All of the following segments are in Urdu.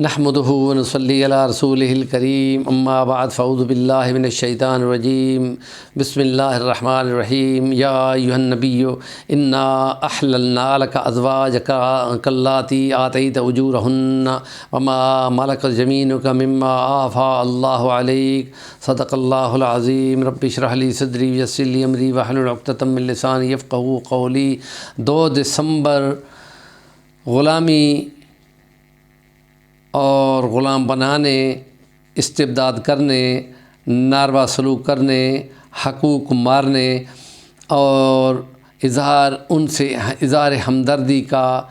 نحمده ونصلي علی رسولہ الکریم اما بعد فاعوذ باللہ من الشیطان الرجیم بسم اللہ الرحمن الرحیم یا ایھا النبی انا احللنا لک ازواجک اللاتی آتیت اجورہن وما ملکت یمینک مما آفاء اللہ علیک صدق اللہ العظیم رب اشرح لی صدری ویسر لی امری واحلل عقدۃ من لسانی یفقہوا قولی 2 دسمبر غلامی اور غلام بنانے، استبداد کرنے، ناروا سلوک کرنے، حقوق مارنے اور اظہار ہمدردی کا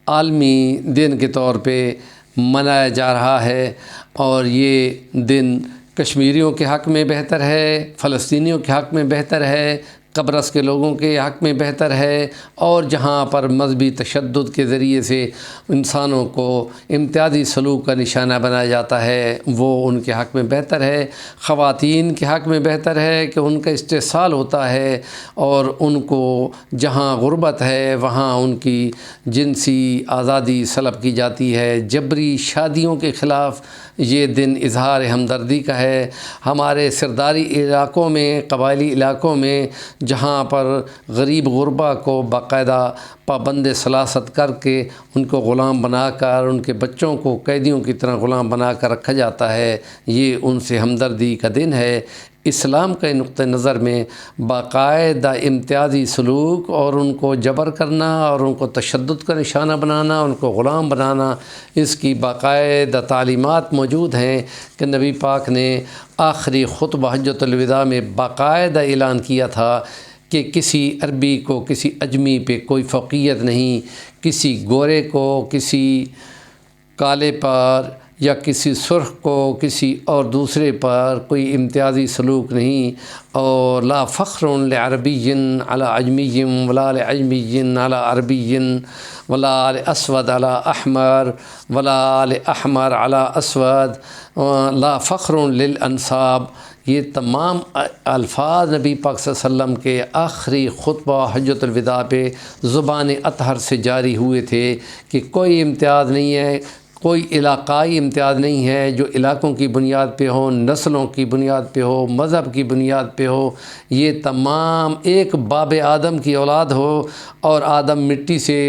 عالمی دن کے طور پہ منایا جا رہا ہے۔ اور یہ دن کشمیریوں کے حق میں بہتر ہے، فلسطینیوں کے حق میں بہتر ہے، قبرص کے لوگوں کے حق میں بہتر ہے، اور جہاں پر مذہبی تشدد کے ذریعے سے انسانوں کو امتیازی سلوک کا نشانہ بنایا جاتا ہے وہ ان کے حق میں بہتر ہے۔ خواتین کے حق میں بہتر ہے کہ ان کا استحصال ہوتا ہے اور ان کو جہاں غربت ہے وہاں ان کی جنسی آزادی سلب کی جاتی ہے۔ جبری شادیوں کے خلاف یہ دن اظہار ہمدردی کا ہے۔ ہمارے سرداری علاقوں میں، قبائلی علاقوں میں جہاں پر غریب غربا کو باقاعدہ پابند سلاست کر کے ان کو غلام بنا کر، ان کے بچوں کو قیدیوں کی طرح غلام بنا کر رکھا جاتا ہے، یہ ان سے ہمدردی کا دن ہے۔ اسلام کے نقطہ نظر میں باقاعدہ امتیازی سلوک اور ان کو جبر کرنا اور ان کو تشدد کا نشانہ بنانا، ان کو غلام بنانا، اس کی باقاعدہ تعلیمات موجود ہیں کہ نبی پاک نے آخری خطبہ حجۃ الوداع میں باقاعدہ اعلان کیا تھا کہ کسی عربی کو، کسی اجمی پہ کوئی فوقیت نہیں، کسی گورے کو، کسی کالے پر یا کسی سرخ کو، کسی اور دوسرے پر کوئی امتیازی سلوک نہیں۔ اور لا فخر لعربی علی اجمی ولا لعجمی علی عربی ولا لاسود علی احمر ولا لاحمر علی اسود لا فخر للانساب۔ یہ تمام الفاظ نبی پاک صلی اللہ علیہ وسلم کے آخری خطبہ حجۃ الوداع پہ زبان اطہر سے جاری ہوئے تھے کہ کوئی امتیاز نہیں ہے، کوئی علاقائی امتیاز نہیں ہے جو علاقوں کی بنیاد پہ ہو، نسلوں کی بنیاد پہ ہو، مذہب کی بنیاد پہ ہو۔ یہ تمام ایک باب آدم کی اولاد ہو اور آدم مٹی سے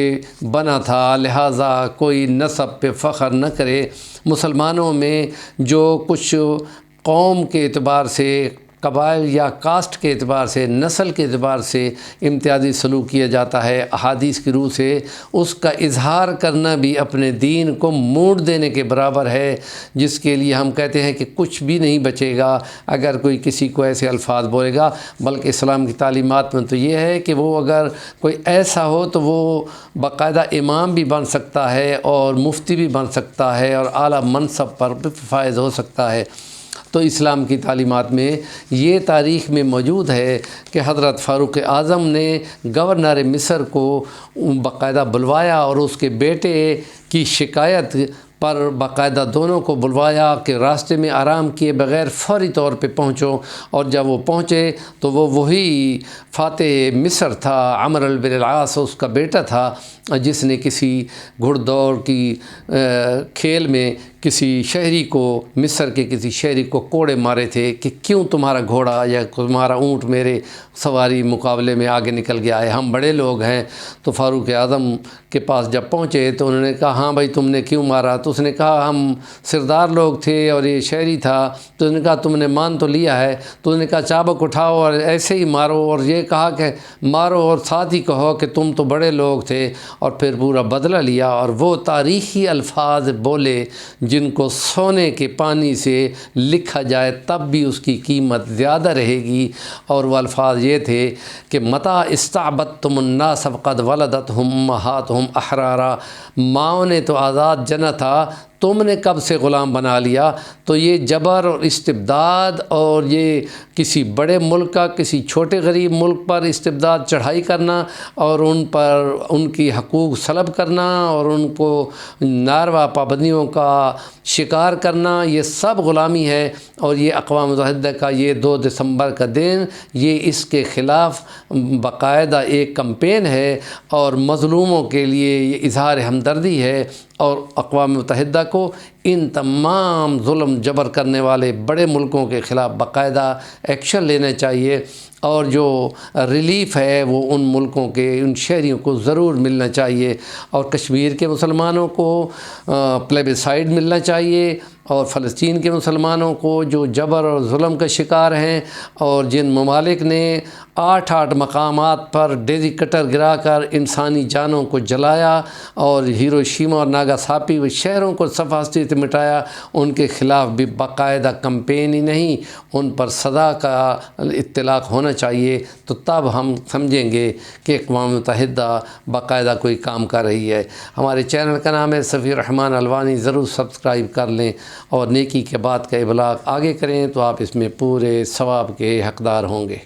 بنا تھا، لہٰذا کوئی نسب پہ فخر نہ کرے۔ مسلمانوں میں جو کچھ قوم کے اعتبار سے، قبائل یا کاسٹ کے اعتبار سے، نسل کے اعتبار سے امتیازی سلوک کیا جاتا ہے، احادیث کی روح سے اس کا اظہار کرنا بھی اپنے دین کو موڑ دینے کے برابر ہے، جس کے لیے ہم کہتے ہیں کہ کچھ بھی نہیں بچے گا اگر کوئی کسی کو ایسے الفاظ بولے گا۔ بلکہ اسلام کی تعلیمات میں تو یہ ہے کہ وہ اگر کوئی ایسا ہو تو وہ باقاعدہ امام بھی بن سکتا ہے اور مفتی بھی بن سکتا ہے اور اعلیٰ منصب پر بھی فائز ہو سکتا ہے۔ تو اسلام کی تعلیمات میں یہ تاریخ میں موجود ہے کہ حضرت فاروق اعظم نے گورنر مصر کو باقاعدہ بلوایا اور اس کے بیٹے کی شکایت پر باقاعدہ دونوں کو بلوایا کہ راستے میں آرام کیے بغیر فوری طور پہ پہنچو۔ اور جب وہ پہنچے تو وہ وہی فاتح مصر تھا، عمرو بن العاص اس کا بیٹا تھا، جس نے کسی گھڑ دوڑ کی کھیل میں کسی شہری کو، مصر کے کسی شہری کو کوڑے مارے تھے کہ کیوں تمہارا گھوڑا یا تمہارا اونٹ میرے سواری مقابلے میں آگے نکل گیا ہے، ہم بڑے لوگ ہیں۔ تو فاروق اعظم کے پاس جب پہنچے تو انہوں نے کہا ہاں بھائی تم نے کیوں مارا؟ تو اس نے کہا ہم سردار لوگ تھے اور یہ شہری تھا۔ تو انہوں نے کہا تم نے مان تو لیا ہے؟ تو انہوں نے کہا چابک اٹھاؤ اور ایسے ہی مارو، اور یہ کہا کہ مارو اور ساتھ ہی کہو کہ تم تو بڑے لوگ تھے، اور پھر پورا بدلہ لیا اور وہ تاریخی الفاظ بولے جن کو سونے کے پانی سے لکھا جائے تب بھی اس کی قیمت زیادہ رہے گی۔ اور وہ الفاظ یہ تھے کہ متى استعبدتم الناس فقد ولدتهم امہاتهم احرارا، ماؤں نے تو آزاد جنا تھا، تم نے کب سے غلام بنا لیا؟ تو یہ جبر اور استبداد اور یہ کسی بڑے ملک کا کسی چھوٹے غریب ملک پر استبداد چڑھائی کرنا اور ان پر ان کی حقوق سلب کرنا اور ان کو ناروا پابندیوں کا شکار کرنا، یہ سب غلامی ہے۔ اور یہ اقوام متحدہ کا یہ 2 دسمبر کا دن یہ اس کے خلاف باقاعدہ ایک کمپین ہے اور مظلوموں کے لیے یہ اظہار ہمدردی ہے اور اقوام متحدہ کو ان تمام ظلم جبر کرنے والے بڑے ملکوں کے خلاف باقاعدہ ایکشن لینا چاہیے، اور جو ریلیف ہے وہ ان ملکوں کے ان شہریوں کو ضرور ملنا چاہیے، اور کشمیر کے مسلمانوں کو پلیبیسائڈ ملنا چاہیے، اور فلسطین کے مسلمانوں کو جو جبر اور ظلم کا شکار ہیں، اور جن ممالک نے 8 مقامات پر ڈیزی کٹر گرا کر انسانی جانوں کو جلایا اور ہیروشیما اور ناگاساکی و شہروں کو صفحتی سے مٹایا، ان کے خلاف بھی باقاعدہ کمپین ہی نہیں، ان پر سزا کا اطلاق ہونا چاہیے، تو تب ہم سمجھیں گے کہ اقوام متحدہ باقاعدہ کوئی کام کر رہی ہے۔ ہمارے چینل کا نام ہے صفی الرحمن الوانی، ضرور سبسکرائب کر لیں اور نیکی کے بات کا ابلاغ آگے کریں، تو آپ اس میں پورے ثواب کے حقدار ہوں گے۔